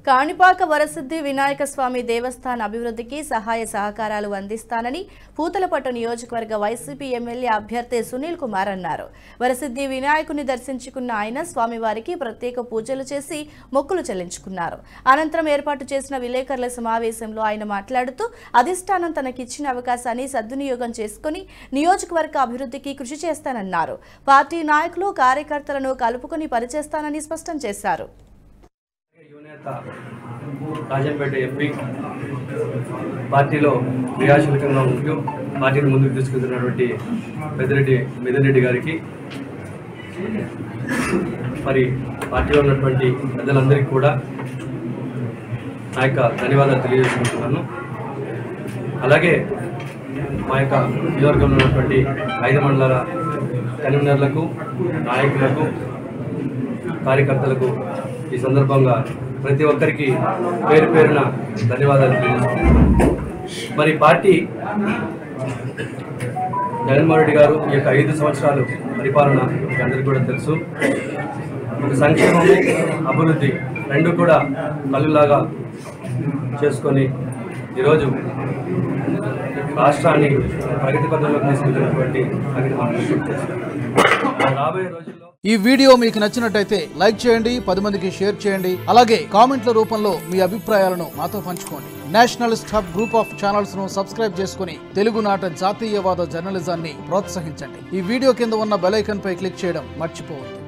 కాణిపాక వరసిద్ధి వినాయక స్వామి దేవస్థాన అభివృద్ధికి సహాయ సహకారాలు అందిస్తానని పూతలపట్టు నియోజకవర్గ వైసీపీ ఎమ్మెల్యే అభ్యర్థి సునీల్ కుమార్ అన్నారు. వరసిద్ధి వినాయకుని దర్శించుకున్న ఆయన స్వామివారికి ప్రత్యేక పూజలు చేసి మొక్కులు చెల్లించుకున్నారు. అనంతరం ఏర్పాటు చేసిన విలేకరుల సమావేశంలో ఆయన మాట్లాడుతూ అధిష్టానం తనకిచ్చిన అవకాశాన్ని సద్వినియోగం చేసుకుని నియోజకవర్గ అభివృద్ధికి కృషి చేస్తానన్నారు. పార్టీ నాయకులు కార్యకర్తలను కలుపుకొని పనిచేస్తానని స్పష్టం చేశారు. రాజంపేట ఎంపీ పార్టీలో క్రియాశీలకంగా ఉంటూ పార్టీని ముందుకు తీసుకెళ్తున్నటువంటి పెద్దిరెడ్డి మిథున్ రెడ్డి గారికి మరి పార్టీలో ఉన్నటువంటి ప్రజలందరికీ కూడా నా యొక్క ధన్యవాదాలు తెలియజేసుకుంటున్నాను. అలాగే మా యొక్క నియోజకవర్గంలో ఉన్నటువంటి 5 మండలాల కన్వీనర్లకు, నాయకులకు, కార్యకర్తలకు ఈ సందర్భంగా ప్రతి ఒక్కరికి పేరు పేరున ధన్యవాదాలు తెలియజేస్తున్నాను. మరి పార్టీ జగన్మోహన్ రెడ్డి గారు ఈ యొక్క 5 సంవత్సరాలు పరిపాలన మీకు అందరికీ కూడా తెలుసు. సంక్షేమము, అభివృద్ధి రెండు కూడా కళ్ళులాగా చేసుకొని ఈరోజు రాష్ట్రాన్ని ప్రగతి పథంలోకి తీసుకెళ్తున్నటువంటి రాబోయే రోజుల్లో ఈ వీడియో మీకు నచ్చినట్టయితే లైక్ చేయండి, 10 మందికి షేర్ చేయండి. అలాగే కామెంట్ల రూపంలో మీ అభిప్రాయాలను మాతో పంచుకోండి. Nationalist hub group of channels ను సబ్స్క్రైబ్ చేసుకుని తెలుగునాట జాతీయవాద జర్నలిజాన్ని ప్రోత్సహించండి. ఈ వీడియో కింద ఉన్న బెల్ ఐకాన్ పై క్లిక్ చేయడం మర్చిపోవద్దు.